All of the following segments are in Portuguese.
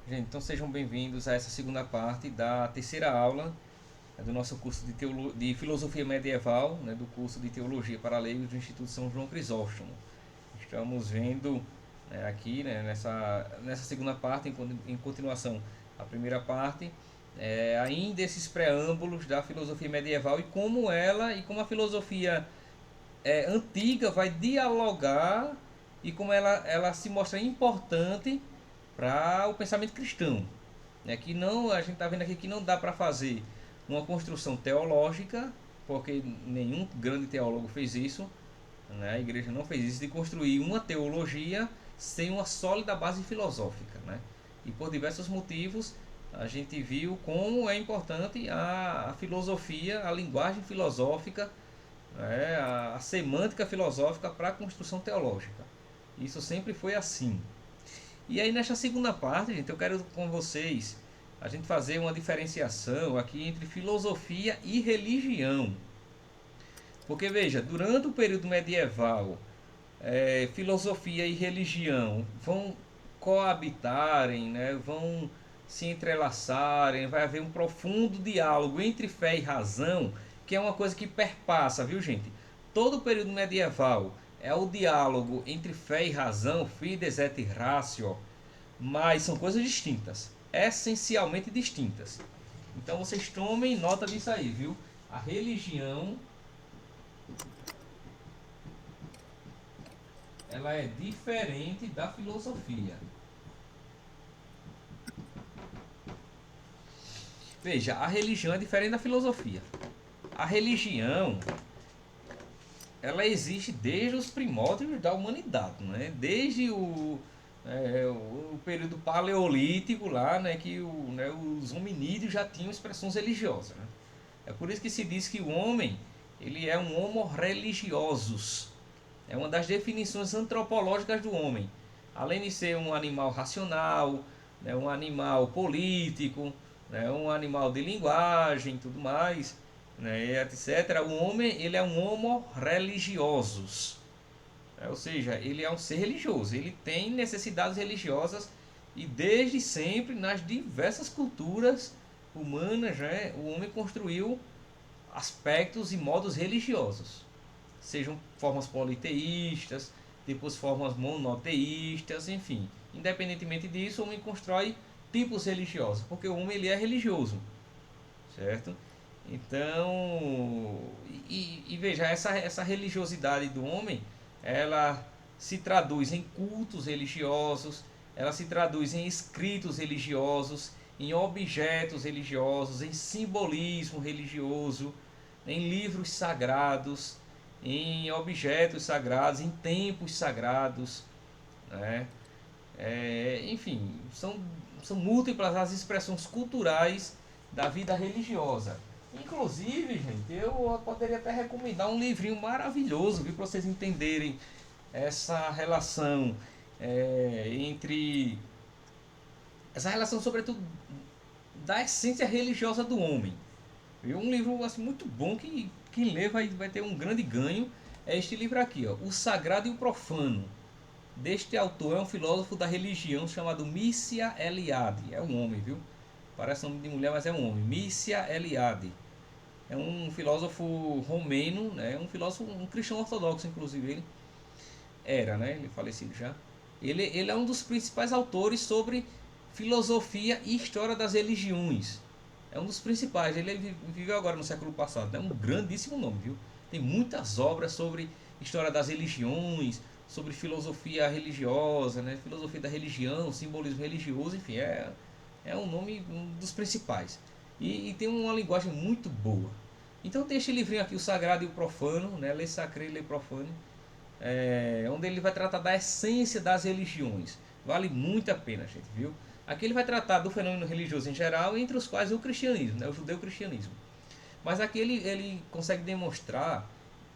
Gente, então sejam bem-vindos a essa segunda parte da terceira aula do nosso curso de Filosofia Medieval, do curso de Teologia para Leigos do Instituto São João Crisóstomo. Estamos vendo aqui, nessa segunda parte, em continuação à primeira parte, ainda esses preâmbulos da filosofia medieval e como a filosofia antiga vai dialogar e como ela se mostra importante para o pensamento cristão. Que não, a gente está vendo aqui que não dá para fazer uma construção teológica, porque nenhum grande teólogo fez isso, a igreja não fez isso, de construir uma teologia sem uma sólida base filosófica. E por diversos motivos a gente viu como é importante a filosofia, a linguagem filosófica, a semântica filosófica para a construção teológica. Isso sempre foi assim. E aí nesta segunda parte, gente, eu quero com vocês a gente fazer uma diferenciação aqui entre filosofia e religião. Porque veja, durante o período medieval, filosofia e religião vão coabitarem, vão se entrelaçarem, vai haver um profundo diálogo entre fé e razão, que é uma coisa que perpassa, viu gente? Todo o período medieval é o diálogo entre fé e razão, fides et ratio, mas são coisas distintas, essencialmente distintas. Então vocês tomem nota disso aí, viu? A religião, ela é diferente da filosofia. Veja, a religião é diferente da filosofia. A religião, ela existe desde os primórdios da humanidade, Desde o período paleolítico lá, que os hominídeos já tinham expressões religiosas. É por isso que se diz que o homem ele é um homo religiosus. É uma das definições antropológicas do homem. Além de ser um animal racional, um animal político, um animal de linguagem e tudo mais, etc. O homem ele é um homo religiosus. Ou seja, ele é um ser religioso, ele tem necessidades religiosas e desde sempre nas diversas culturas humanas, o homem construiu aspectos e modos religiosos, sejam formas politeístas, depois formas monoteístas, enfim. Independentemente disso, o homem constrói tipos religiosos, porque o homem ele é religioso, certo? Então, veja, essa religiosidade do homem, ela se traduz em cultos religiosos, ela se traduz em escritos religiosos, em objetos religiosos, em simbolismo religioso, em livros sagrados, em objetos sagrados, em tempos sagrados, né? Enfim, são múltiplas as expressões culturais da vida religiosa. Inclusive, gente, eu poderia até recomendar um livrinho maravilhoso, para vocês entenderem essa relação entre essa relação, sobretudo, da essência religiosa do homem. Um livro assim, muito bom que quem lê vai ter um grande ganho. É este livro aqui, ó, O Sagrado e o Profano. Deste autor é um filósofo da religião chamado Mircea Eliade. É um homem, viu? Parece nome de mulher, mas é um homem. Mircea Eliade. É um filósofo romeno, um filósofo, um cristão ortodoxo, inclusive ele era, ele é falecido já. Ele é um dos principais autores sobre filosofia e história das religiões. É um dos principais. Ele viveu agora no século passado. É um grandíssimo nome, viu? Tem muitas obras sobre história das religiões, sobre filosofia religiosa, filosofia da religião, simbolismo religioso, enfim, é um nome um dos principais. E tem uma linguagem muito boa. Então tem este livrinho aqui, O Sagrado e o Profano, Le Sacré e Le Profane, onde ele vai tratar da essência das religiões. Vale muito a pena, gente, viu? Aqui ele vai tratar do fenômeno religioso em geral, entre os quais o cristianismo, o judeu-cristianismo. Mas aqui ele consegue demonstrar,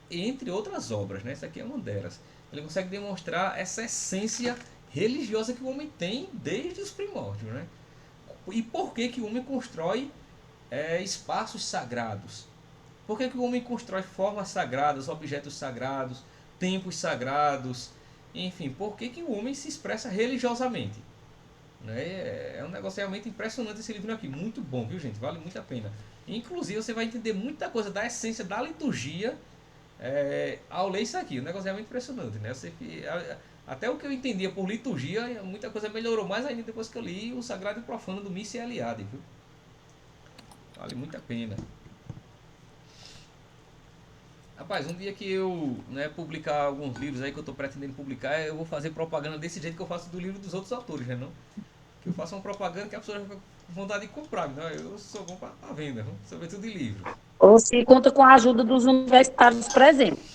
entre outras obras, essa aqui é uma delas, ele consegue demonstrar essa essência religiosa que o homem tem desde os primórdios. E por que, que o homem constrói espaços sagrados? Por que, que o homem constrói formas sagradas, objetos sagrados, tempos sagrados? Enfim, por que, que o homem se expressa religiosamente? Né? É um negócio realmente impressionante esse livro aqui. Muito bom, viu, gente? Vale muito a pena. Inclusive, você vai entender muita coisa da essência da liturgia ao ler isso aqui. O negócio é realmente impressionante, né? Até o que eu entendia por liturgia, muita coisa melhorou mais ainda depois que eu li o Sagrado e Profano do Missa e Eliade, viu? Vale muito a pena. Rapaz, um dia que eu, né, publicar alguns livros aí que eu estou pretendendo publicar, eu vou fazer propaganda desse jeito que eu faço do livro dos outros autores, né? Não? Que eu faço uma propaganda que a pessoa fica com vontade de comprar. Não, eu sou bom para venda, viu? Sobretudo de livros. Ou se conta com a ajuda dos universitários presentes.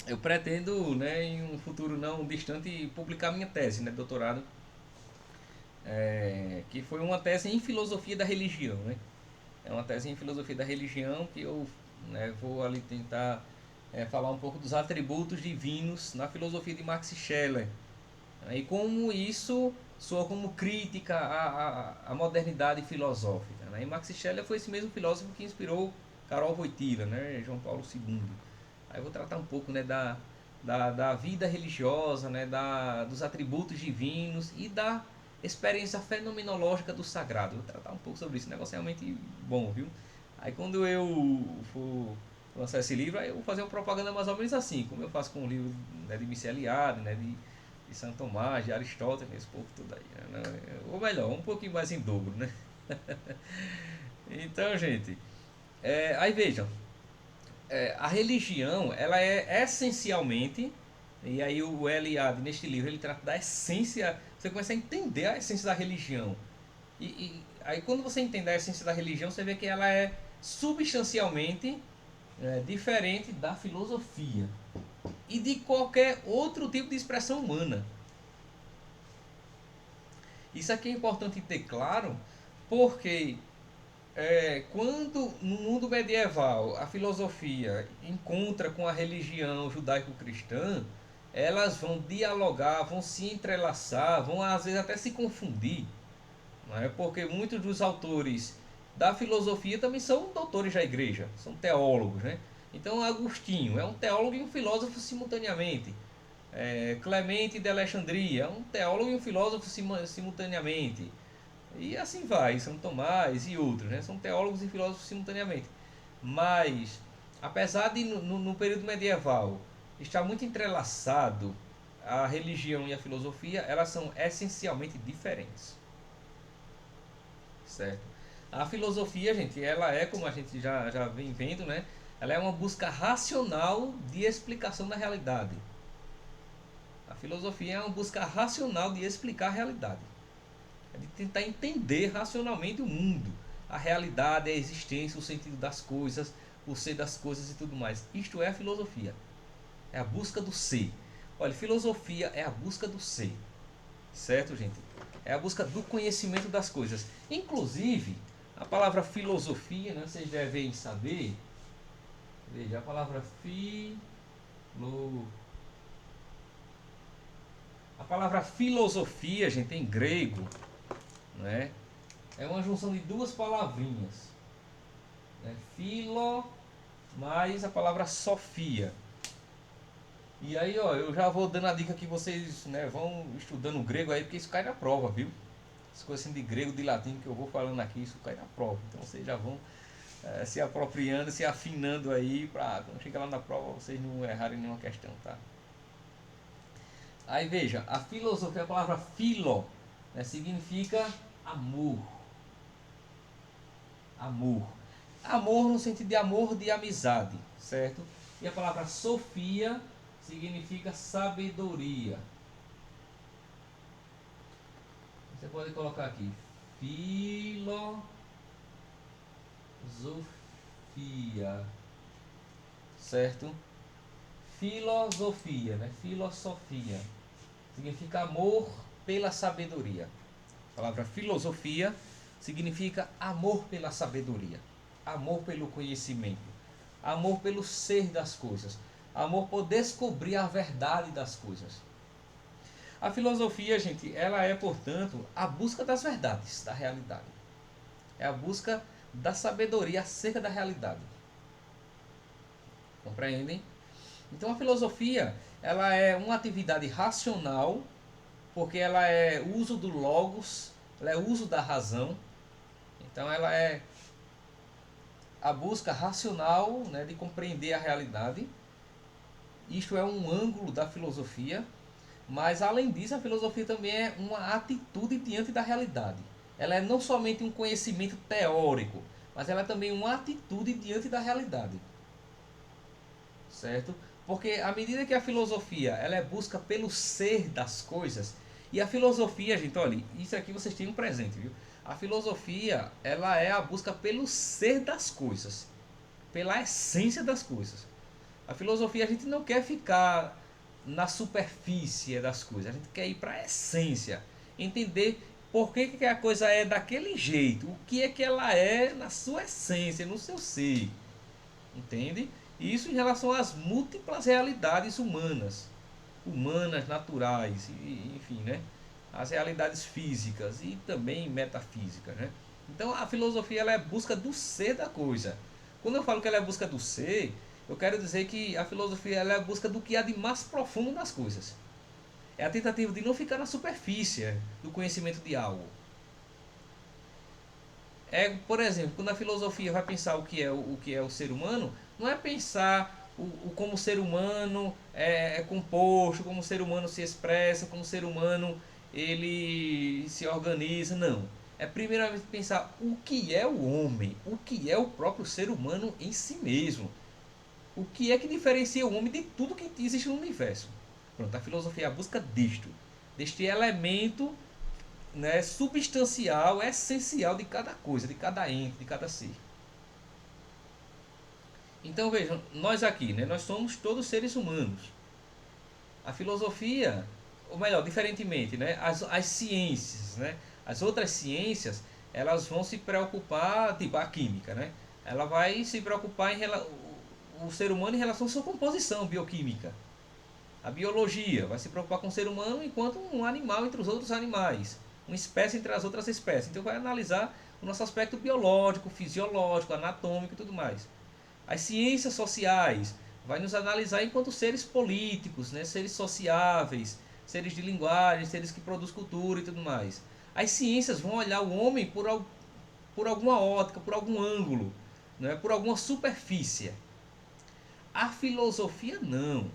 Eu pretendo, né, em um futuro não distante, publicar minha tese, né, de doutorado, que foi uma tese em filosofia da religião, né? É uma tese em filosofia da religião que eu, né, vou ali tentar falar um pouco dos atributos divinos na filosofia de Max Scheler, né, e como isso soa como crítica à modernidade filosófica. Né? E Max Scheler foi esse mesmo filósofo que inspirou Karol Wojtyla, né, João Paulo II. Aí eu vou tratar um pouco, né, da vida religiosa, né, dos atributos divinos e da experiência fenomenológica do sagrado. Vou tratar um pouco sobre isso. O negócio é realmente bom, viu? Aí quando eu for lançar esse livro, aí eu vou fazer uma propaganda mais ou menos assim, como eu faço com o livro, né, de Michel Eliade, né, de Santo Tomás, de Aristóteles, esse povo tudo aí. Né? Ou melhor, um pouquinho mais em dobro, né? Então, gente, aí vejam, a religião, ela é essencialmente, e aí o Eliade neste livro ele trata da essência, você começa a entender a essência da religião. E aí quando você entende a essência da religião, você vê que ela é substancialmente diferente da filosofia e de qualquer outro tipo de expressão humana. Isso aqui é importante ter claro, porque quando no mundo medieval a filosofia encontra com a religião judaico-cristã, elas vão dialogar, vão se entrelaçar, vão às vezes até se confundir, não é? Porque muitos dos autores da filosofia também são doutores da igreja, são teólogos, né? Então Agostinho é um teólogo e um filósofo simultaneamente. Clemente de Alexandria é um teólogo e um filósofo simultaneamente. E assim vai, São Tomás e outros, né? São teólogos e filósofos simultaneamente. Mas, apesar de no período medieval estar muito entrelaçado a religião e a filosofia, elas são essencialmente diferentes, certo? A filosofia, gente, ela é, como a gente já vem vendo, né? Ela é uma busca racional de explicação da realidade. A filosofia é uma busca racional de explicar a realidade. É de tentar entender racionalmente o mundo, a realidade, a existência, o sentido das coisas, o ser das coisas e tudo mais. Isto é a filosofia. É a busca do ser. Olha, filosofia é a busca do ser. Certo, gente? É a busca do conhecimento das coisas. Inclusive, a palavra filosofia, né, vocês devem saber. Veja, a palavra a palavra filosofia, gente, em grego, né, é uma junção de duas palavrinhas, né? Filo mais a palavra sofia. E aí, ó, eu já vou dando a dica que vocês, né, vão estudando grego aí, porque isso cai na prova, viu? As coisas assim de grego, de latim que eu vou falando aqui, isso cai na prova. Então vocês já vão se apropriando, se afinando aí, pra quando chegar lá na prova vocês não errarem nenhuma questão, tá? Aí veja, a filosofia, a palavra filo, né, significa amor. Amor. Amor no sentido de amor de amizade, certo? E a palavra sofia significa sabedoria. Você pode colocar aqui filosofia, certo? Filosofia, né? Filosofia significa amor pela sabedoria. A palavra filosofia significa amor pela sabedoria, amor pelo conhecimento, amor pelo ser das coisas, amor por descobrir a verdade das coisas. A filosofia, gente, ela é, portanto, a busca das verdades, da realidade. É a busca da sabedoria acerca da realidade. Compreendem? Então a filosofia, ela é uma atividade racional porque ela é uso do logos, ela é uso da razão. Então ela é a busca racional, né, de compreender a realidade. Isto é um ângulo da filosofia, mas além disso, a filosofia também é uma atitude diante da realidade. Ela é não somente um conhecimento teórico, mas ela é também uma atitude diante da realidade. Certo? Porque à medida que a filosofia ela é busca pelo ser das coisas, e a filosofia, gente, olha, isso aqui vocês têm um presente, viu? A filosofia, ela é a busca pelo ser das coisas, pela essência das coisas. A filosofia, a gente não quer ficar na superfície das coisas, a gente quer ir para a essência, entender por que a coisa é daquele jeito, o que é que ela é na sua essência, no seu ser, entende? Isso em relação às múltiplas realidades humanas, naturais, enfim, né? As realidades físicas e também metafísicas, né? Então a filosofia ela é busca do ser da coisa. Quando eu falo que ela é busca do ser, eu quero dizer que a filosofia ela é a busca do que há de mais profundo nas coisas. É a tentativa de não ficar na superfície do conhecimento de algo. É, por exemplo, quando a filosofia vai pensar o que é o ser humano, não é pensar como o ser humano é composto, como o ser humano se expressa, como o ser humano ele se organiza, não. É primeiramente pensar o que é o homem, o que é o próprio ser humano em si mesmo. O que é que diferencia o homem de tudo que existe no universo. Pronto, a filosofia é a busca disto, deste elemento, né, substancial, essencial de cada coisa, de cada ente, de cada ser. Então vejam, nós aqui, né, nós somos todos seres humanos. A filosofia, ou melhor, diferentemente, né, as ciências, né, as outras ciências, elas vão se preocupar, tipo a química, né, ela vai se preocupar o ser humano em relação à sua composição bioquímica. A biologia vai se preocupar com o ser humano enquanto um animal entre os outros animais, uma espécie entre as outras espécies. Então vai analisar o nosso aspecto biológico, fisiológico, anatômico e tudo mais. As ciências sociais vai nos analisar enquanto seres políticos, né, seres sociáveis, seres de linguagem, seres que produzem cultura e tudo mais. As ciências vão olhar o homem por alguma ótica, por algum ângulo, né, por alguma superfície. A filosofia não.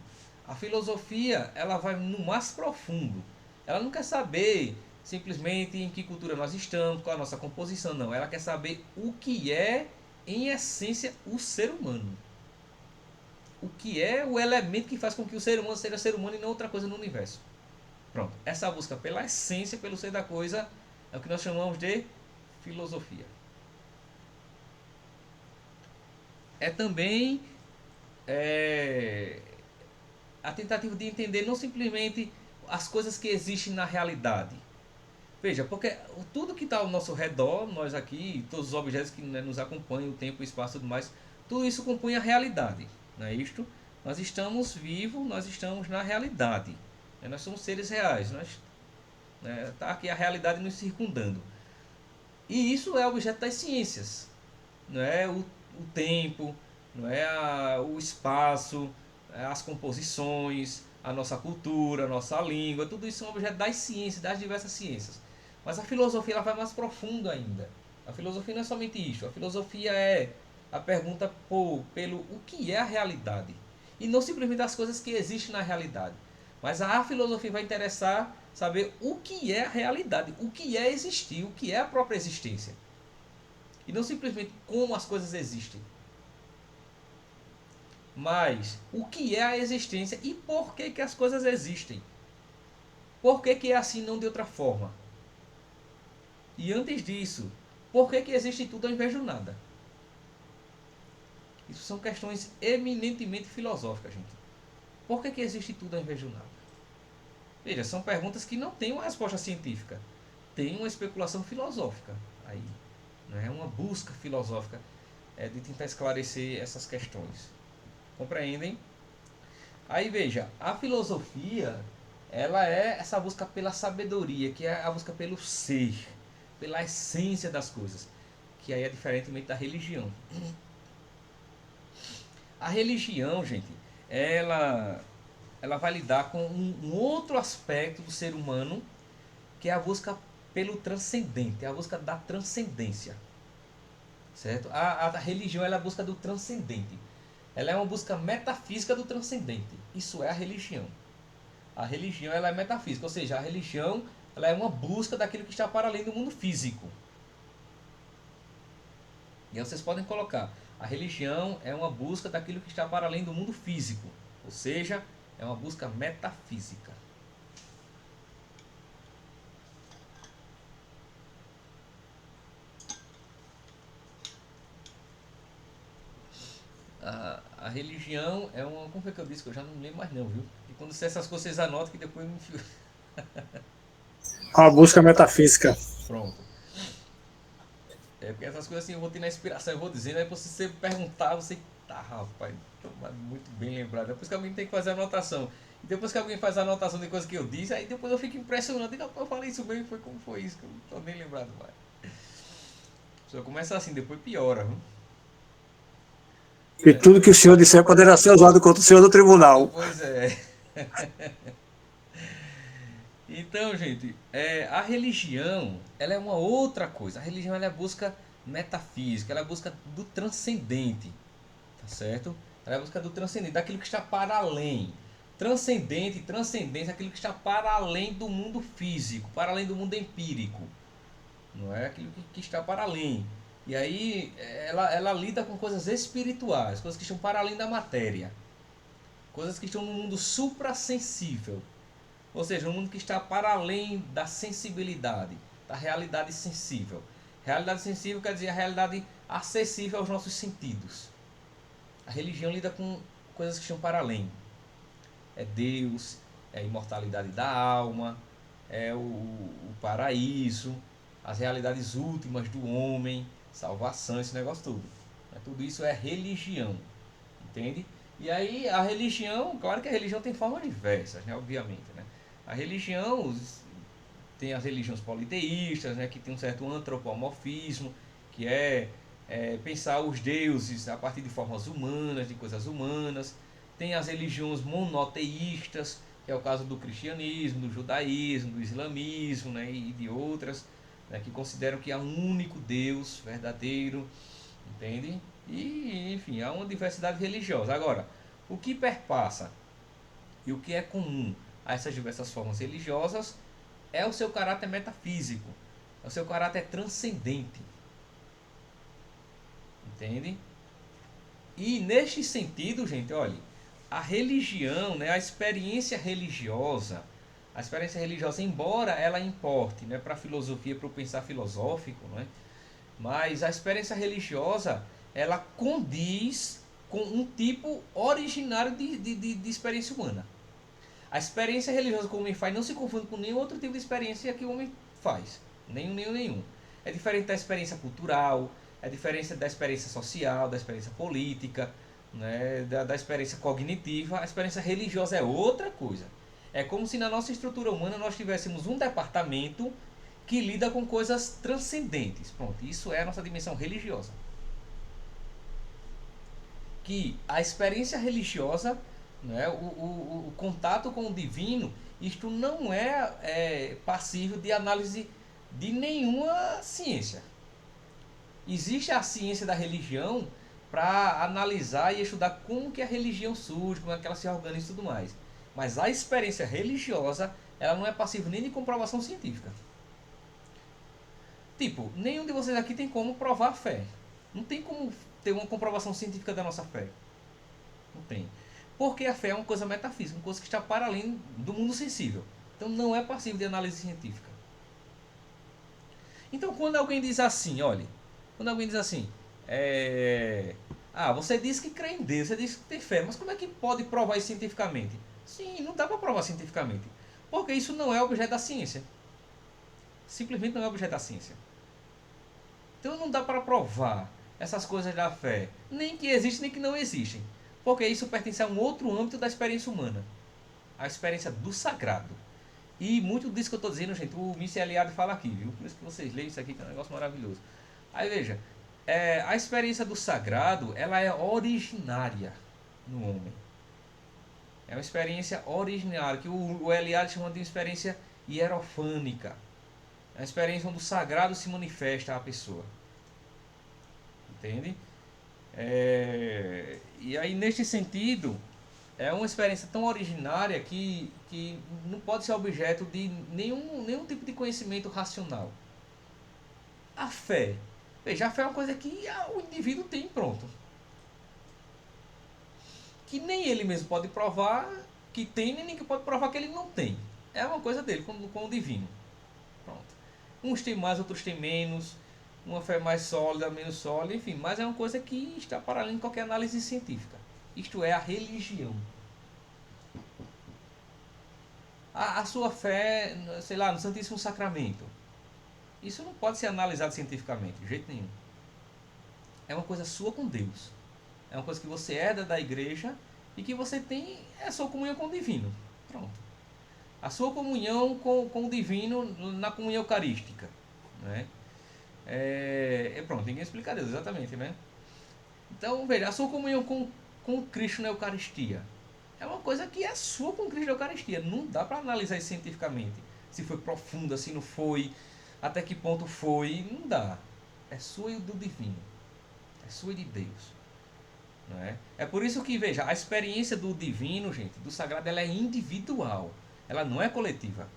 A filosofia ela vai no mais profundo. Ela não quer saber simplesmente em que cultura nós estamos, qual a nossa composição, não. Ela quer saber o que é, em essência, o ser humano. O que é o elemento que faz com que o ser humano seja ser humano e não outra coisa no universo. Pronto. Essa busca pela essência, pelo ser da coisa, é o que nós chamamos de filosofia. É também é, a tentativa de entender não simplesmente as coisas que existem na realidade. Veja, porque tudo que está ao nosso redor, nós aqui, todos os objetos que, né, nos acompanham, o tempo, o espaço e tudo mais, tudo isso compõe a realidade. Não é isto? Nós estamos vivos, nós estamos na realidade. Né? Nós somos seres reais. Nós, né, tá aqui a realidade nos circundando. E isso é objeto das ciências. Não é o tempo, não é o espaço, as composições, a nossa cultura, a nossa língua, tudo isso são objetos das ciências, das diversas ciências. Mas a filosofia ela vai mais profundo ainda. A filosofia não é somente isso. A filosofia é a pergunta pelo o que é a realidade. E não simplesmente as coisas que existem na realidade. Mas a filosofia vai interessar saber o que é a realidade, o que é existir, o que é a própria existência. E não simplesmente como as coisas existem. Mas o que é a existência e por que as coisas existem. Por que é assim, não de outra forma? E antes disso, por que existe tudo ao invés do nada? Isso são questões eminentemente filosóficas, gente. Por que existe tudo ao invés do nada? Veja, são perguntas que não têm uma resposta científica. Tem uma especulação filosófica aí. Não é uma busca filosófica de tentar esclarecer essas questões. Compreendem? Aí veja, a filosofia ela é essa busca pela sabedoria, que é a busca pelo ser, pela essência das coisas, que aí é diferentemente da religião. A religião, gente, ela ela vai lidar com um outro aspecto do ser humano, que é a busca pelo transcendente, é a busca da transcendência. Certo? A religião ela é a busca do transcendente. Ela é uma busca metafísica do transcendente. Isso é a religião. A religião ela é metafísica, ou seja, a religião ela é uma busca daquilo que está para além do mundo físico. E aí vocês podem colocar, a religião é uma busca daquilo que está para além do mundo físico, ou seja, é uma busca metafísica. A religião é uma... Como foi que eu disse? Que eu já não lembro mais não, viu? E quando você essas coisas, vocês anotam que depois eu me enfio. A busca metafísica. Pronto. É porque essas coisas assim eu vou ter na inspiração, eu vou dizendo, aí se você perguntar, você... Tá, rapaz, muito bem lembrado. Depois que alguém tem que fazer a anotação. E depois que alguém faz a anotação de coisas que eu disse, aí depois eu fico impressionado. E eu falei isso mesmo, foi como foi isso, que eu não tô nem lembrado mais. Só começa assim, depois piora, viu? E tudo que o senhor disser poderá ser usado contra o senhor do tribunal. Pois é. Então, gente, a religião, ela é uma outra coisa. A religião ela é a busca metafísica, ela é a busca do transcendente, tá certo? Ela é a busca do transcendente, daquilo que está para além. Transcendente, transcendência, aquilo que está para além do mundo físico, para além do mundo empírico. Não é aquilo que está para além. E aí ela lida com coisas espirituais, coisas que estão para além da matéria, coisas que estão no mundo suprassensível, ou seja, um mundo que está para além da sensibilidade, da realidade sensível. Realidade sensível quer dizer a realidade acessível aos nossos sentidos. A religião lida com coisas que estão para além. É Deus, é a imortalidade da alma, é o paraíso, as realidades últimas do homem, salvação, esse negócio todo. Tudo isso é religião, entende? E aí a religião, claro que a religião tem formas diversas, né, obviamente, né? A religião tem as religiões politeístas, né, que tem um certo antropomorfismo, que pensar os deuses a partir de formas humanas, de coisas humanas. Tem as religiões monoteístas, que é o caso do cristianismo, do judaísmo, do islamismo, né, e de outras, né, que consideram que há um único Deus verdadeiro, entende? E, enfim, há uma diversidade religiosa. Agora, o que perpassa e o que é comum a essas diversas formas religiosas é o seu caráter metafísico, é o seu caráter transcendente, entende? E neste sentido, gente, olha, a religião, né, a experiência religiosa, embora ela importe, né, para a filosofia, para o pensar filosófico, né, mas a experiência religiosa ela condiz com um tipo originário de experiência humana. A experiência religiosa que o homem faz não se confunde com nenhum outro tipo de experiência que o homem faz. Nenhum. É diferente da experiência cultural, é diferente da experiência social, da experiência política, né, da experiência cognitiva. A experiência religiosa é outra coisa. É como se na nossa estrutura humana nós tivéssemos um departamento que lida com coisas transcendentes. Pronto, isso é a nossa dimensão religiosa. Que a experiência religiosa, né, o contato com o divino, isto não é passível de análise de nenhuma ciência. Existe a ciência da religião para analisar e estudar como que a religião surge, como é que ela se organiza e tudo mais. Mas a experiência religiosa, ela não é passível nem de comprovação científica. Tipo, nenhum de vocês aqui tem como provar a fé. Não tem como ter uma comprovação científica da nossa fé. Não tem. Porque a fé é uma coisa metafísica, uma coisa que está para além do mundo sensível. Então não é passível de análise científica. Então quando alguém diz assim, olha, você diz que crê em Deus, você diz que tem fé, mas como é que pode provar isso cientificamente? Sim, não dá para provar cientificamente. Porque isso não é objeto da ciência. Simplesmente não é objeto da ciência. Então não dá para provar essas coisas da fé, nem que existem nem que não existem, porque isso pertence a um outro âmbito da experiência humana, a experiência do sagrado. E muito disso que eu estou dizendo, gente, o Missy Eliade fala aqui, viu? Por isso que vocês leem isso aqui, que é um negócio maravilhoso. Aí veja, a experiência do sagrado, ela é originária no homem. É uma experiência originária, que o Eliade chama de uma experiência hierofânica. É uma experiência onde o sagrado se manifesta à pessoa. Entende? E aí, neste sentido, é uma experiência tão originária que não pode ser objeto de nenhum tipo de conhecimento racional. A fé. Veja, a fé é uma coisa que o indivíduo tem pronto. Que nem ele mesmo pode provar que tem, nem que pode provar que ele não tem. É uma coisa dele, com o divino. Pronto. Uns têm mais, outros têm menos. Uma fé mais sólida, menos sólida, enfim. Mas é uma coisa que está para além de qualquer análise científica. Isto é a religião. A sua fé, sei lá, no Santíssimo Sacramento. Isso não pode ser analisado cientificamente, de jeito nenhum. É uma coisa sua com Deus. É uma coisa que você herda da igreja e que você tem a sua comunhão com o divino. Pronto. A sua comunhão com o divino na comunhão eucarística. Né? Pronto, ninguém explica Deus, exatamente, né? Então, veja, a sua comunhão com Cristo na Eucaristia é uma coisa que é sua com Cristo na Eucaristia. Não dá para analisar isso cientificamente. Se foi profunda, se não foi, até que ponto foi, não dá. É sua e do divino. É sua e de Deus. Não é? É por isso que, veja, a experiência do divino, gente, do sagrado, ela é individual. Ela não é coletiva.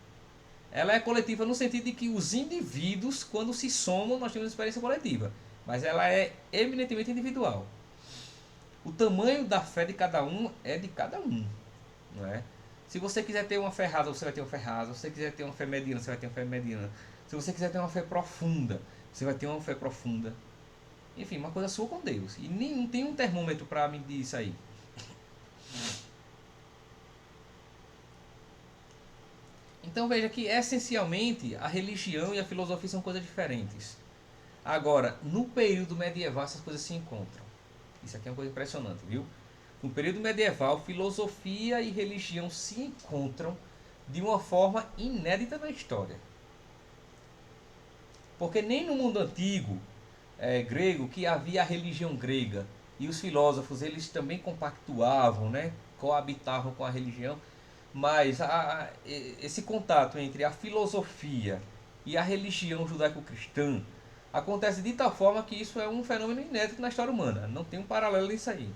Ela é coletiva no sentido de que os indivíduos, quando se somam, nós temos uma experiência coletiva. Mas ela é eminentemente individual. O tamanho da fé de cada um é de cada um. Não é? Se você quiser ter uma fé rasa, você vai ter uma fé rasa. Se você quiser ter uma fé mediana, você vai ter uma fé mediana. Se você quiser ter uma fé profunda, você vai ter uma fé profunda. Enfim, uma coisa sua com Deus. E não tem um termômetro para medir isso aí. Então veja que essencialmente a religião e a filosofia são coisas diferentes. Agora, no período medieval essas coisas se encontram. Isso aqui é uma coisa impressionante, viu? No período medieval, filosofia e religião se encontram de uma forma inédita na história. Porque nem no mundo antigo grego que havia a religião grega e os filósofos eles também compactuavam, né? Coabitavam com a religião, mas esse contato entre a filosofia e a religião judaico-cristã acontece de tal forma que isso é um fenômeno inédito na história humana. Não tem um paralelo nisso aí.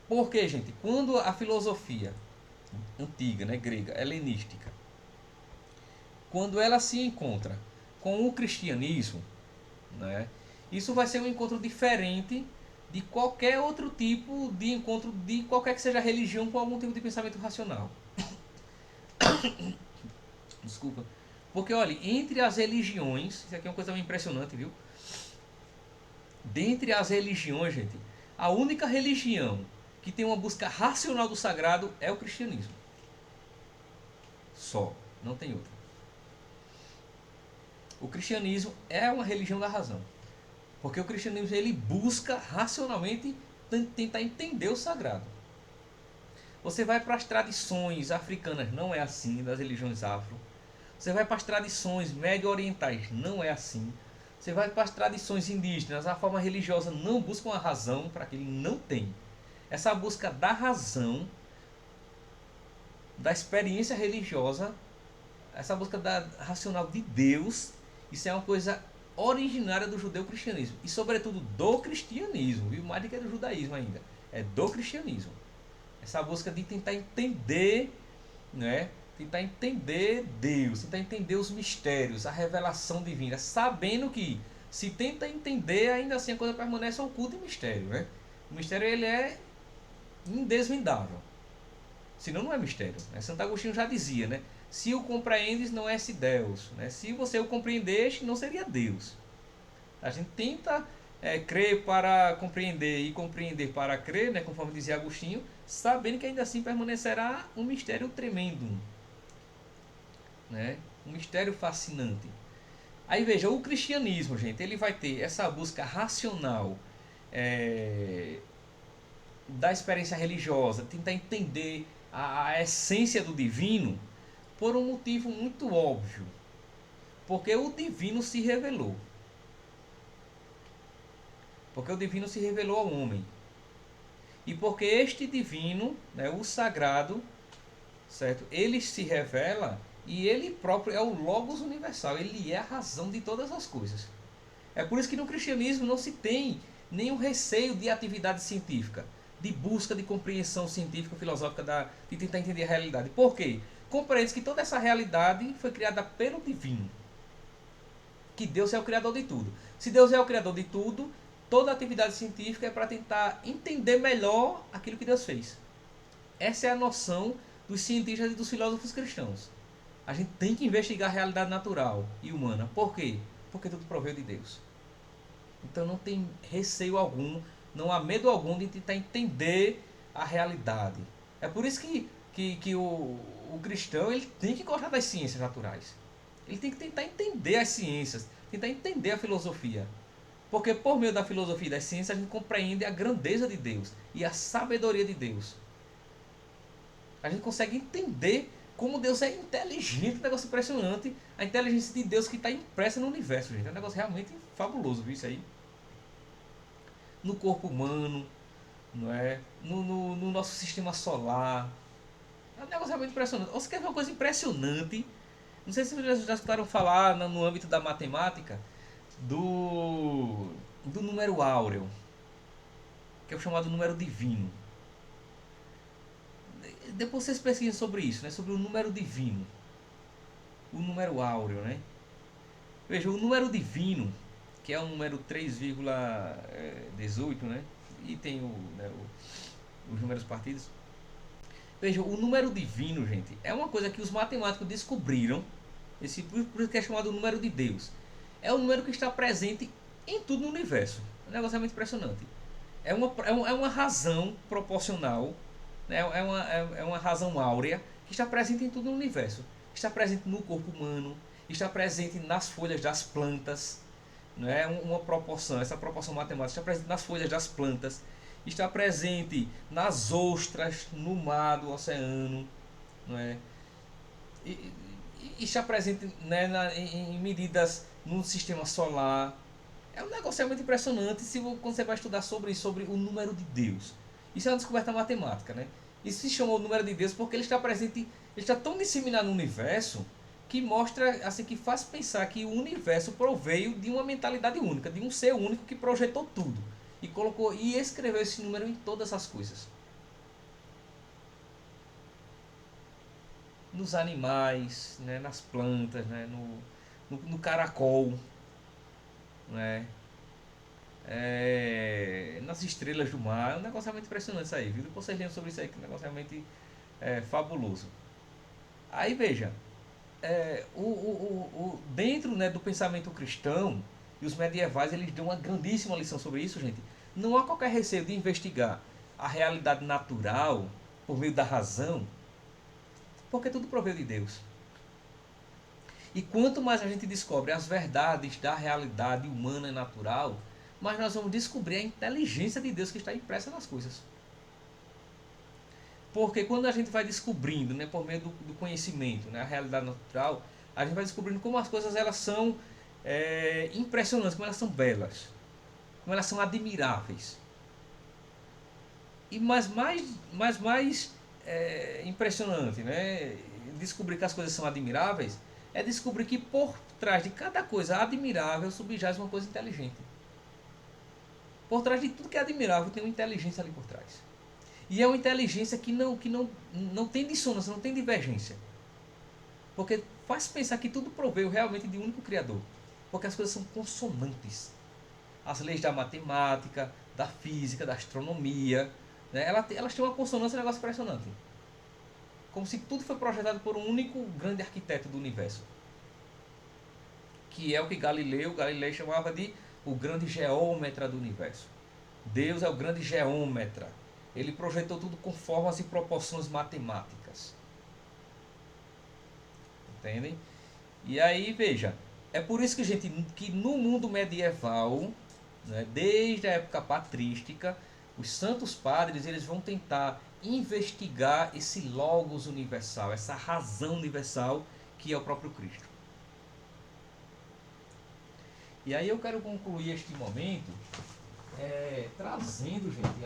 Porque, gente, quando a filosofia antiga, né, grega, helenística, quando ela se encontra com o cristianismo, né, isso vai ser um encontro diferente de qualquer outro tipo de encontro de qualquer que seja a religião com algum tipo de pensamento racional. Desculpa. Porque, olha, entre as religiões, isso aqui é uma coisa impressionante, viu? Dentre as religiões, gente, a única religião que tem uma busca racional do sagrado é o cristianismo. Só, não tem outra. O cristianismo é uma religião da razão. Porque o cristianismo ele busca racionalmente tentar entender o sagrado. Você vai para as tradições africanas, não é assim, das religiões afro. Você vai para as tradições médio-orientais, não é assim. Você vai para as tradições indígenas, a forma religiosa não busca uma razão para aquilo, não tem. Essa busca da razão, da experiência religiosa, essa busca da racional de Deus, isso é uma coisa originária do judeu-cristianismo. E sobretudo do cristianismo, viu? Mais do que do judaísmo ainda. É do cristianismo. Essa busca de tentar entender, né? Tentar entender Deus, tentar entender os mistérios, a revelação divina, sabendo que se tenta entender, ainda assim a coisa permanece oculta em mistério, né? O mistério ele é indesvendável. Senão não é mistério. Né? Santo Agostinho já dizia, né? Se o compreendes, não é Deus. Né? Se você o compreendeste, não seria Deus. A gente tenta crer para compreender e compreender para crer, né? Conforme dizia Agostinho, sabendo que ainda assim permanecerá um mistério tremendo. Né? Um mistério fascinante. Aí veja, o cristianismo, gente, ele vai ter essa busca racional da experiência religiosa, tentar entender a essência do divino por um motivo muito óbvio. Porque o divino se revelou. Porque o divino se revelou ao homem. E porque este divino, né, o sagrado, certo? Ele se revela e ele próprio é o Logos universal, ele é a razão de todas as coisas. É por isso que no cristianismo não se tem nenhum receio de atividade científica, de busca de compreensão científica, filosófica, de tentar entender a realidade. Por quê? Compreende que toda essa realidade foi criada pelo divino, que Deus é o criador de tudo. Se Deus é o criador de tudo, toda atividade científica é para tentar entender melhor aquilo que Deus fez. Essa é a noção dos cientistas e dos filósofos cristãos. A gente tem que investigar a realidade natural e humana. Por quê? Porque tudo provém de Deus. Então não tem receio algum, não há medo algum de tentar entender a realidade. É por isso que o cristão ele tem que gostar das ciências naturais. Ele tem que tentar entender as ciências, tentar entender a filosofia. Porque por meio da filosofia e das ciências a gente compreende a grandeza de Deus e a sabedoria de Deus. A gente consegue entender como Deus é inteligente, um negócio impressionante. A inteligência de Deus que está impressa no universo, gente. É um negócio realmente fabuloso, viu isso aí? No corpo humano, não é? No nosso sistema solar. É um negócio realmente impressionante. Ou você quer ver uma coisa impressionante? Não sei se vocês já escutaram falar no âmbito da matemática do número áureo, que é o chamado número divino. Depois vocês pesquisem sobre isso, né? Sobre o número divino. O número áureo, né? Veja, o número divino, que é o número 3,18, né? E tem os números partidos. Veja, o número divino, gente, é uma coisa que os matemáticos descobriram. Por isso que é chamado número de Deus. É um número que está presente em tudo no universo. É um negócio realmente impressionante. É uma razão proporcional, né? É uma razão áurea que está presente em tudo no universo. Está presente no corpo humano, está presente nas folhas das plantas, não é? Uma proporção, essa proporção matemática está presente nas folhas das plantas, está presente nas ostras, no mar do oceano, não é? E está presente, né, em medidas no sistema solar. É um negócio realmente impressionante quando você vai estudar sobre o número de Deus. Isso é uma descoberta matemática, né? Isso se chama o número de Deus porque ele está presente, ele está tão disseminado no universo que mostra, assim, que faz pensar que o universo proveio de uma mentalidade única, de um ser único que projetou tudo e colocou e escreveu esse número em todas as coisas. Nos animais, né, nas plantas, né, no caracol, né, nas estrelas do mar. É um negócio realmente impressionante isso aí, viu? Depois vocês lembram sobre isso aí, que é um negócio realmente fabuloso. Aí veja, dentro, né, do pensamento cristão, e os medievais eles dão uma grandíssima lição sobre isso, gente. Não há qualquer receio de investigar a realidade natural por meio da razão, porque tudo provém de Deus. E quanto mais a gente descobre as verdades da realidade humana e natural, mais nós vamos descobrir a inteligência de Deus que está impressa nas coisas. Porque quando a gente vai descobrindo, né, por meio do conhecimento, né, a realidade natural, a gente vai descobrindo como as coisas elas são impressionantes, como elas são belas, como elas são admiráveis. E mais impressionante, né, descobrir que as coisas são admiráveis, é descobrir que por trás de cada coisa admirável subjaz uma coisa inteligente. Por trás de tudo que é admirável tem uma inteligência ali por trás. E é uma inteligência que não tem dissonância, não tem divergência. Porque faz pensar que tudo proveio realmente de um único Criador. Porque as coisas são consonantes. As leis da matemática, da física, da astronomia, né, elas têm uma consonância, um negócio impressionante. Como se tudo foi projetado por um único grande arquiteto do universo. Que é o que Galileu chamava de o grande geômetra do universo. Deus é o grande geômetra. Ele projetou tudo com formas e proporções matemáticas. Entendem? E aí, veja, é por isso que no mundo medieval, né, desde a época patrística, os santos padres eles vão tentar investigar esse logos universal, essa razão universal que é o próprio Cristo. E aí eu quero concluir este momento trazendo, gente,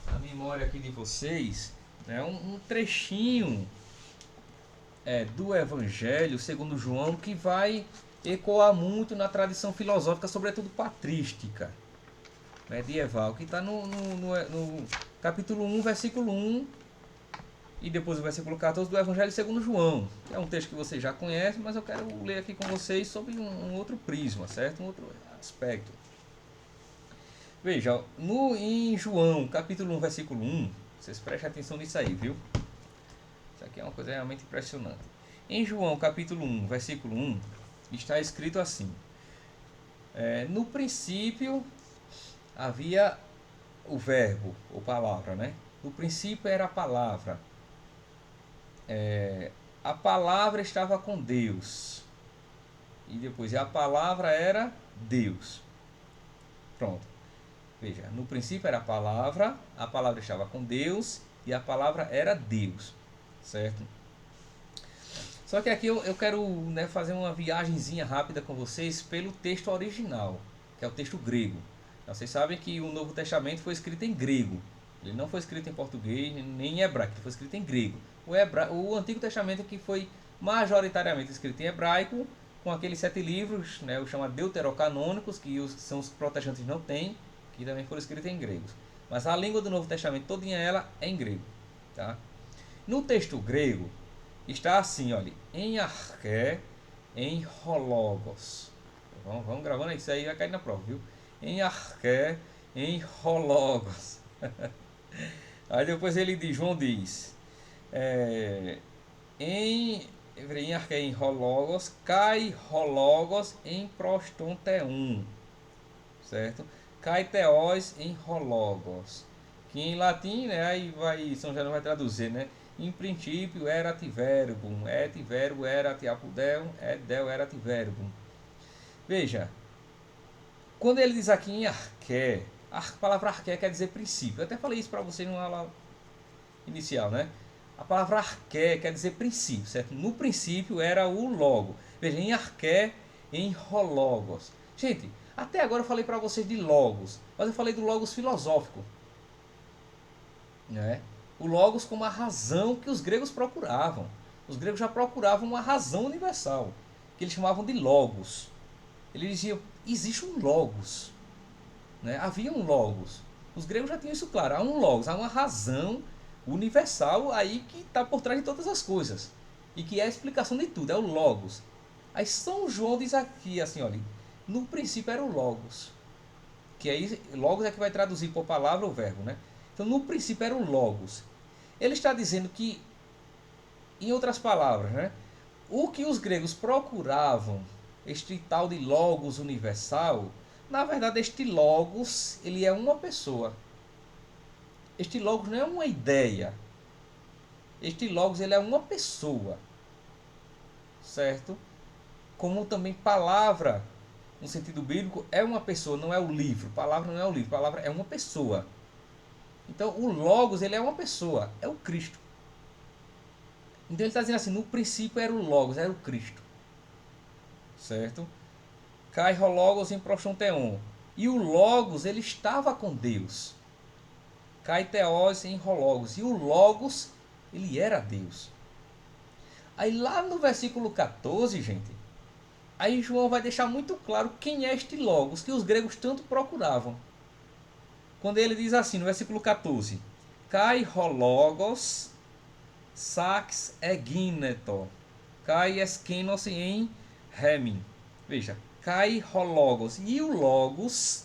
a memória aqui de vocês, né, um trechinho do Evangelho segundo João, que vai ecoar muito na tradição filosófica, sobretudo patrística, medieval, que está no capítulo 1, versículo 1, e depois o versículo 14 do Evangelho segundo João. É um texto que vocês já conhecem, mas eu quero ler aqui com vocês sobre um outro prisma, certo? Um outro aspecto. Veja, em João, capítulo 1, versículo 1, vocês prestem atenção nisso aí, viu? Isso aqui é uma coisa realmente impressionante. Em João, capítulo 1, versículo 1, está escrito assim: no princípio havia o verbo, ou palavra, né? No princípio era a palavra. A palavra estava com Deus. E depois, a palavra era Deus. Pronto. Veja, no princípio era a palavra estava com Deus e a palavra era Deus. Certo? Só que aqui eu quero, né, fazer uma viagenzinha rápida com vocês pelo texto original, que é o texto grego. Vocês sabem que o Novo Testamento foi escrito em grego. Ele não foi escrito em português nem em hebraico, ele foi escrito em grego. O Antigo Testamento que foi majoritariamente escrito em hebraico, com aqueles 7 livros, né, os chamados deuterocanônicos, que são os protestantes não têm, que também foram escritos em grego. Mas a língua do Novo Testamento todinha ela é em grego. Tá? No texto grego está assim, olha, em arché, em hologos. Vamos gravando isso aí, vai cair na prova, viu? Em arché, em hologos. Aí depois João diz, em arché, em hologos, kai hologos em prostonteum, certo? Kai theos em hologos, que em latim, né, aí São Jerônimo vai traduzir, né? Em princípio erat verbum, et verbo erat apudeu, et deu erat verbum. Veja, quando ele diz aqui em arché, a palavra arché quer dizer princípio. Eu até falei isso para vocês numa aula inicial, né? A palavra arché quer dizer princípio, certo? No princípio era o logo. Veja, em arché, em hologos. Gente, até agora eu falei para vocês de logos, mas eu falei do logos filosófico, né? O logos como a razão que os gregos procuravam. Os gregos já procuravam uma razão universal, que eles chamavam de logos. Eles diziam, existe um logos, né? Havia um logos. Os gregos já tinham isso claro, há um logos, há uma razão universal aí que está por trás de todas as coisas. E que é a explicação de tudo, é o logos. Aí São João diz aqui assim, olha, no princípio era o logos. Que aí, logos é que vai traduzir por palavra o verbo, né? Então, no princípio era o logos. Ele está dizendo que, em outras palavras, né, o que os gregos procuravam, este tal de logos universal, na verdade, este logos, ele é uma pessoa. Este logos não é uma ideia. Este logos, ele é uma pessoa. Certo? Como também palavra, no sentido bíblico, é uma pessoa, não é o livro. Palavra não é o livro, palavra é uma pessoa. Então, o Logos, ele é uma pessoa, é o Cristo. Então, ele está dizendo assim, no princípio era o Logos, era o Cristo. Certo? Kai Logos em prostonteon. E o Logos, ele estava com Deus. Kai Theos em Logos. E o Logos, ele era Deus. Aí lá no versículo 14, gente, aí João vai deixar muito claro quem é este Logos que os gregos tanto procuravam. Quando ele diz assim, no versículo 14, Kai Logos sax egineto, Kai eskenos em remin. Veja, Kai Logos, e o Logos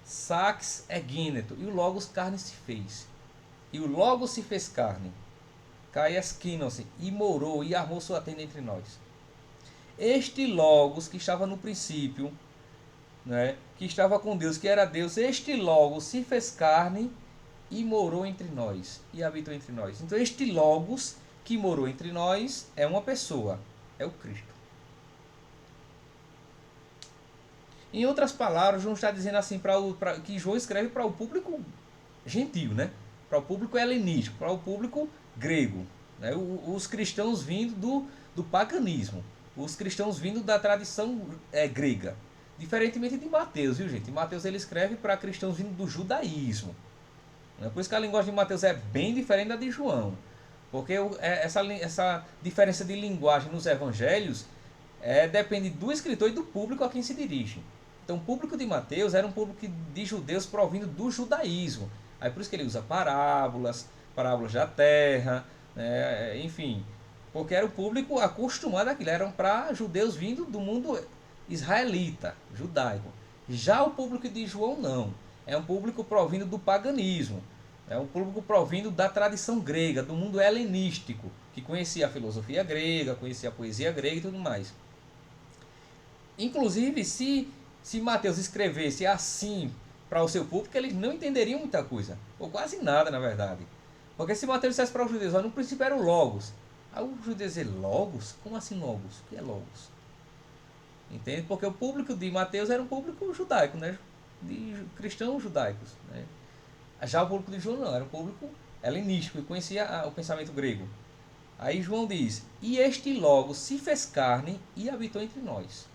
sax egineto, e o Logos carne se fez. E o Logos se fez carne. Kai eskenos, e morou e armou sua tenda entre nós. Este Logos que estava no princípio, né, que estava com Deus, que era Deus, este Logos se fez carne e morou entre nós, e habitou entre nós. Então este Logos que morou entre nós é uma pessoa, é o Cristo. Em outras palavras, João está dizendo assim, que João escreve para o público gentil, né? Para o público helenístico, para o público grego, né? Os cristãos vindo do paganismo, os cristãos vindo da tradição grega. Diferentemente de Mateus, viu, gente? Mateus ele escreve para cristãos vindo do judaísmo. Né? Por isso que a linguagem de Mateus é bem diferente da de João. Porque essa diferença de linguagem nos evangelhos depende do escritor e do público a quem se dirige. Então, o público de Mateus era um público de judeus provindo do judaísmo. Aí por isso que ele usa parábolas, parábolas da terra, né? Enfim, porque era o público acostumado àquilo, eram para judeus vindo do mundo israelita, judaico. Já o público de João não, é um público provindo do paganismo, é um público provindo da tradição grega, do mundo helenístico, que conhecia a filosofia grega, conhecia a poesia grega e tudo mais. Inclusive, se Mateus escrevesse assim para o seu público, eles não entenderiam muita coisa, ou quase nada, na verdade. Porque se Mateus dissesse para os judeus, no princípio era o Logos. Aí o judeu dizer, Logos? Como assim Logos? O que é Logos? Entende? Porque o público de Mateus era um público judaico, né? De cristãos judaicos. Né? Já o público de João não, era um público helenístico e conhecia o pensamento grego. Aí João diz, e este Logos se fez carne e habitou entre nós.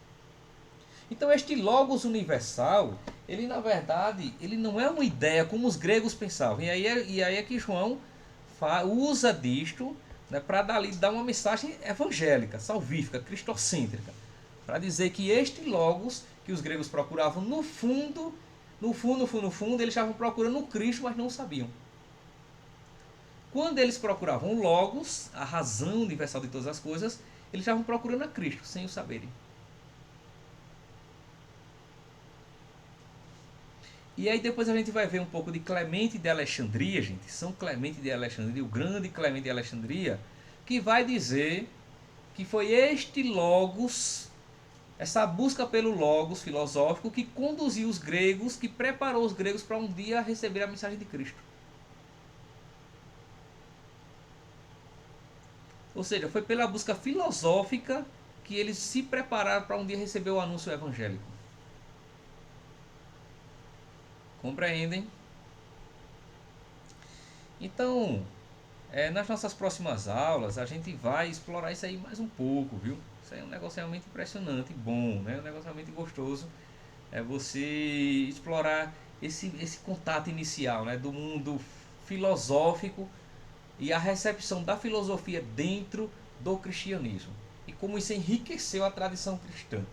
Então este Logos universal, ele na verdade, ele não é uma ideia como os gregos pensavam. E aí é que João usa disto, né, para dar uma mensagem evangélica, salvífica, cristocêntrica. Para dizer que este Logos, que os gregos procuravam, no fundo, eles estavam procurando o Cristo, mas não sabiam. Quando eles procuravam o Logos, a razão universal de todas as coisas, eles estavam procurando a Cristo, sem o saberem. E aí depois a gente vai ver um pouco de Clemente de Alexandria, gente. São Clemente de Alexandria, o grande Clemente de Alexandria, que vai dizer que foi este Logos, essa busca pelo Logos filosófico, que conduziu os gregos, que preparou os gregos para um dia receber a mensagem de Cristo. Ou seja, foi pela busca filosófica que eles se prepararam para um dia receber o anúncio evangélico. Compreendem? Então, nas nossas próximas aulas, a gente vai explorar isso aí mais um pouco, viu? Isso aí é um negócio realmente impressionante, bom, né? Um negócio realmente gostoso. É você explorar esse contato inicial, né? Do mundo filosófico e a recepção da filosofia dentro do cristianismo. E como isso enriqueceu a tradição cristã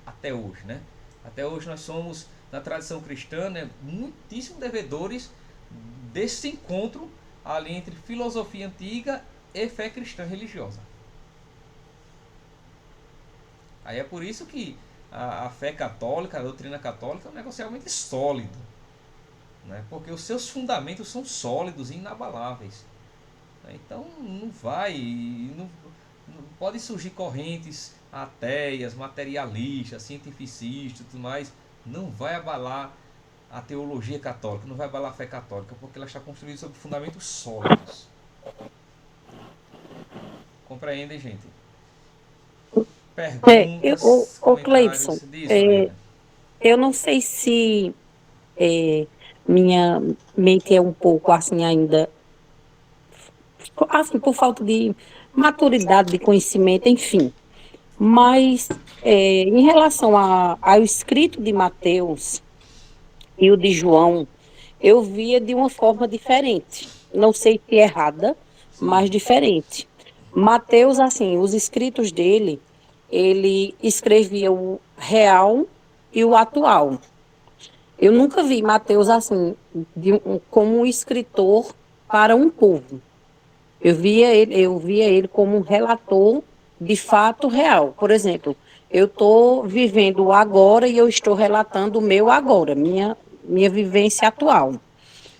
até hoje, né? Até hoje nós somos, na tradição cristã, né, muitíssimo devedores desse encontro ali entre filosofia antiga e fé cristã religiosa. Aí é por isso que a fé católica, a doutrina católica é um negócio realmente sólido, né? Porque os seus fundamentos são sólidos e inabaláveis. Então não pode surgir correntes ateias, materialistas, cientificistas e tudo mais, não vai abalar a teologia católica, não vai abalar a fé católica, porque ela está construída sobre fundamentos sólidos. Compreendem, gente? Perguntas, Cleibson, comentários, diz, Lorena. eu não sei se minha mente é um pouco assim ainda, assim, por falta de maturidade, de conhecimento, enfim. Mas em relação ao escrito de Mateus e o de João, eu via de uma forma diferente. Não sei se é errada, Sim. mas diferente. Mateus, assim, os escritos dele, ele escrevia o real e o atual. Eu nunca vi Mateus assim, como um escritor para um povo. Eu via ele como um relator de fato real. Por exemplo, eu estou vivendo o agora e eu estou relatando o meu agora, minha vivência atual.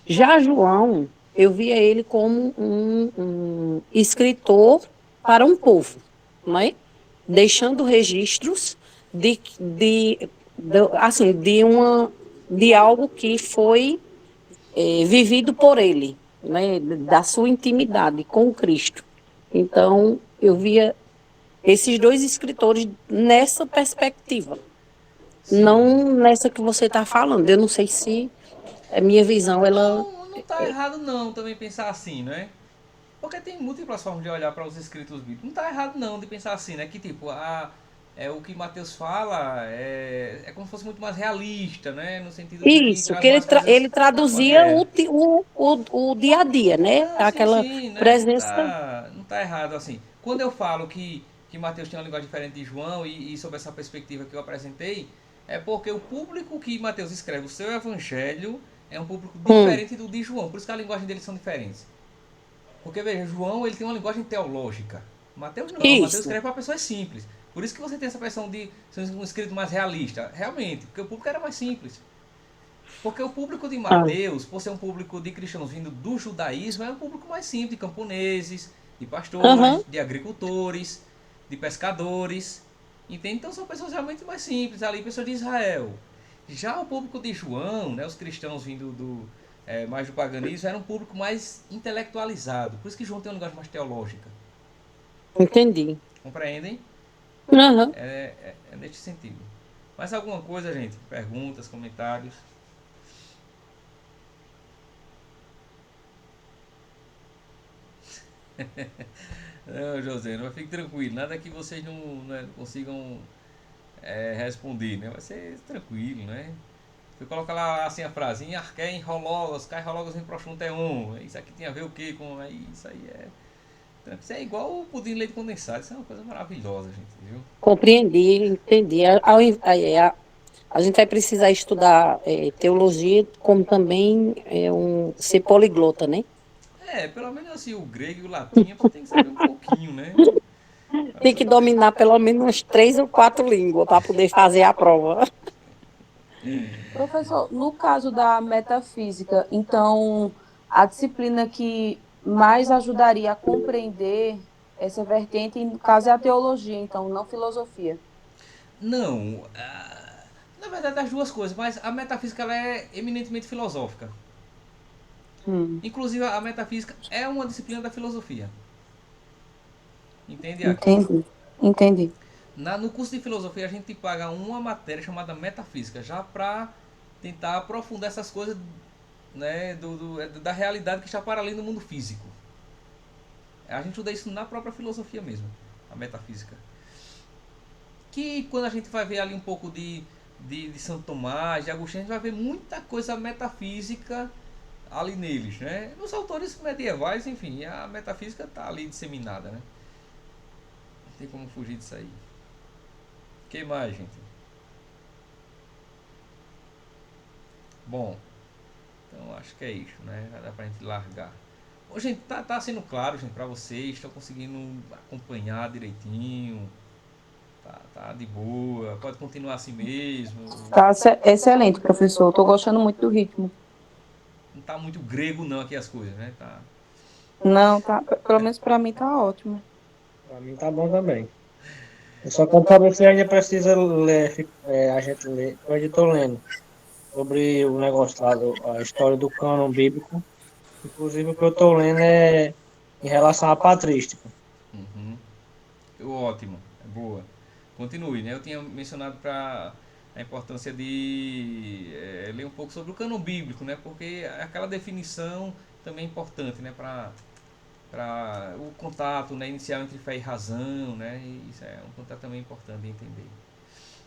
Já João, eu via ele como um escritor para um povo, não é? Deixando registros assim, de algo que foi vivido por ele, né, da sua intimidade com Cristo. Então, eu via esses dois escritores nessa perspectiva, Sim. não nessa que você está falando. Eu não sei se a minha visão, ela... Não está errado não também pensar assim, né? Porque tem múltiplas formas de olhar para os escritos bíblicos. Não está errado não de pensar assim, né? Que tipo, o que Mateus fala é como se fosse muito mais realista, né? No sentido de que Isso, traz que ele, mais coisas ele traduzia modernas. o dia a dia, né? Não, sim, Aquela sim, né? Não presença. tá, não tá errado assim. Quando eu falo que Mateus tinha uma linguagem diferente de João e sobre essa perspectiva que eu apresentei, é porque o público que Mateus escreve o seu evangelho é um público Hum, diferente do de João, por isso que a linguagem deles são diferentes. Porque veja, João ele tem uma linguagem teológica. Mateus não, Mateus isso. escreve para pessoas simples. Por isso que você tem essa pressão de ser um escrito mais realista. Realmente, porque o público era mais simples. Porque o público de Ah, Mateus, por ser um público de cristãos vindo do judaísmo, é um público mais simples, de camponeses, de aham, pastores, de agricultores, de pescadores. Entende? Então são pessoas realmente mais simples ali, pessoas de Israel. Já o público de João, né, os cristãos vindo mais do paganismo, era um público mais intelectualizado. Por isso que João tem uma linguagem mais teológica. entendi. Compreendem? Aham. É neste sentido. Mais alguma coisa, gente? Perguntas, comentários? Não, José, não fique tranquilo. Nada que vocês não consigam responder, né? Vai ser tranquilo, né? Você coloca lá assim a frase, em arqué, em rologos, cai rologos em proxunteum. Isso aqui tem a ver o quê com isso aí isso é igual o pudim de leite condensado, isso é uma coisa maravilhosa, gente, viu? Compreendi, entendi. A gente vai precisar estudar teologia, como também ser poliglota, né? Pelo menos assim, o grego e o latim você tem que saber um pouquinho, né? Pra Tem que poder. dominar pelo menos umas 3 ou 4 línguas para poder fazer a prova. Professor, no caso da metafísica, então, a disciplina que mais ajudaria a compreender essa vertente, no caso, é a teologia, então, não filosofia. Não, na verdade as duas coisas, mas a metafísica ela é eminentemente filosófica. Hum, Inclusive a metafísica é uma disciplina da filosofia. Entende, Aki? entendi, entendi. No curso de filosofia a gente paga uma matéria chamada metafísica, já para tentar aprofundar essas coisas, né, da realidade que está para além do mundo físico. A gente estuda isso na própria filosofia mesmo, a metafísica. Que quando a gente vai ver ali um pouco de Santo Tomás, de Agostinho, a gente vai ver muita coisa metafísica ali neles, né? Nos autores medievais, enfim, a metafísica está ali disseminada, né? Não tem como fugir disso aí. O que mais, gente? Bom, então acho que é isso, né? Já dá pra gente largar. Ô, gente, tá sendo claro, gente, pra vocês? Estão conseguindo acompanhar direitinho? Tá de boa? Pode continuar assim mesmo? Tá excelente, professor. Estou gostando muito do ritmo. Não tá muito grego não aqui as coisas, né? Tá. Não, tá, pelo menos para mim tá ótimo. Pra mim tá bom também. Eu só quero saber se ainda precisa ler, a gente ler, eu ainda estou lendo sobre o negócio lá, a história do cânon bíblico. Inclusive o que eu estou lendo é em relação à patrística. Uhum. Ótimo, é boa. Continue, né? Eu tinha mencionado para a importância de ler um pouco sobre o cânon bíblico, né? Porque aquela definição também é importante, né? Para o contato, né, inicial entre fé e razão, né? E isso é um contato também importante de entender.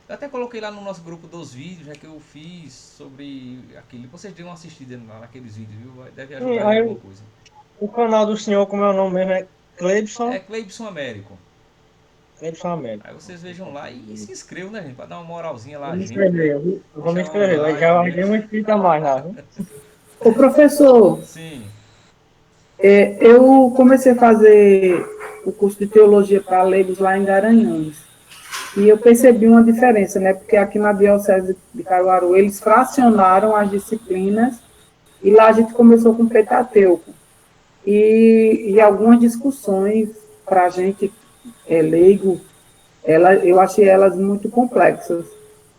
Eu até coloquei lá no nosso grupo dos vídeos, né, que eu fiz sobre aquilo. Vocês dêem uma assistida lá naqueles vídeos, viu? Deve E ajudar em alguma aí, coisa. o canal do senhor, como é o nome mesmo, é É Cleibson, Cleibson Américo. Cleibson Américo. Aí vocês vejam lá e se inscrevam, né, gente? Pra dar uma moralzinha lá Vou a me gente, né? inscrever, viu? Eu vou me Deixar um inscrever, já like, vai né? ter uma inscrita a mais lá, viu? Ô, professor, Sim. eu comecei a fazer o curso de teologia para leigos lá em Garanhuns. E eu percebi uma diferença, né? Porque aqui na Diocese de Caruaru, eles fracionaram as disciplinas e lá a gente começou com Pentateuco. E algumas discussões para a gente, leigo, eu achei elas muito complexas,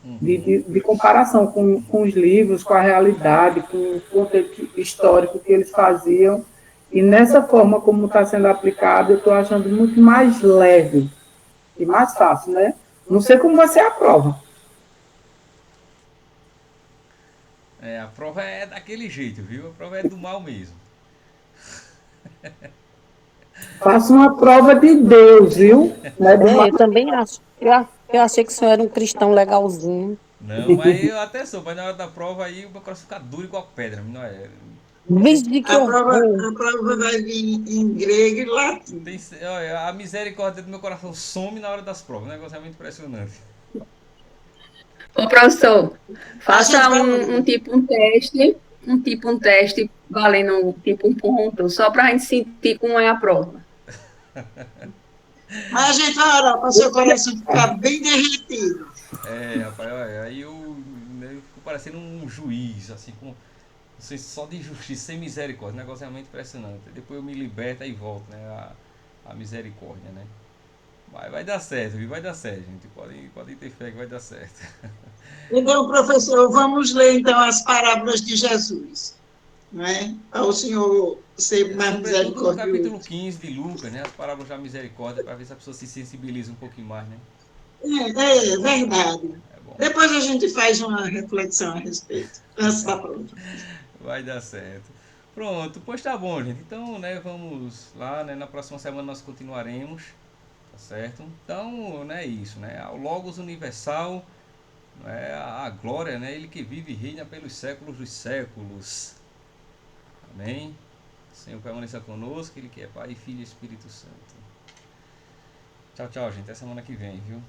Uhum. de comparação com os livros, com a realidade, com o contexto histórico que eles faziam. E nessa forma como está sendo aplicado, eu estou achando muito mais leve e mais fácil, né? Não sei como vai ser a prova. A prova é daquele jeito, viu? A prova é do mal mesmo. Faço uma prova de Deus, viu? Não é do Eu também acho. Eu achei que o senhor era um cristão legalzinho. Não, mas eu até sou, mas na hora da prova aí o meu coração fica duro igual pedra. Não é? Vixe, que horror. A prova vai vir em grego e latim. Olha, a misericórdia do meu coração some na hora das provas. O negócio é muito impressionante. Ô, professor, A gente faça vai um teste valendo tipo um ponto, só para a gente sentir como é a prova. Mas a gente vai orar para o seu coração ficar bem derretido. É, rapaz, olha, aí eu fico parecendo um juiz, assim, com só de justiça, sem misericórdia. O negócio é realmente impressionante. Depois eu me liberto e volto, né? A misericórdia, né? Mas vai dar certo, viu? Vai dar certo, gente. Pode ter fé que vai dar certo. Então, professor, vamos ler então as parábolas de Jesus, não é? Para o senhor ser mais Sobretudo no capítulo misericordioso. 15 de Lucas, né? As parábolas da misericórdia, para ver se a pessoa se sensibiliza um pouquinho mais, né? É verdade. É bom. Depois a gente faz uma reflexão a respeito. Antes da prova. Vai dar certo. Pronto, pois tá bom, gente. Então, né, vamos lá, né? Na próxima semana nós continuaremos, tá certo? Então, né, isso, né? O Logos Universal, né, a glória, né? Ele que vive e reina pelos séculos dos séculos. Amém? O Senhor permaneça conosco, Ele que é Pai, Filho e Espírito Santo. Tchau, tchau, gente. Até semana que vem, viu?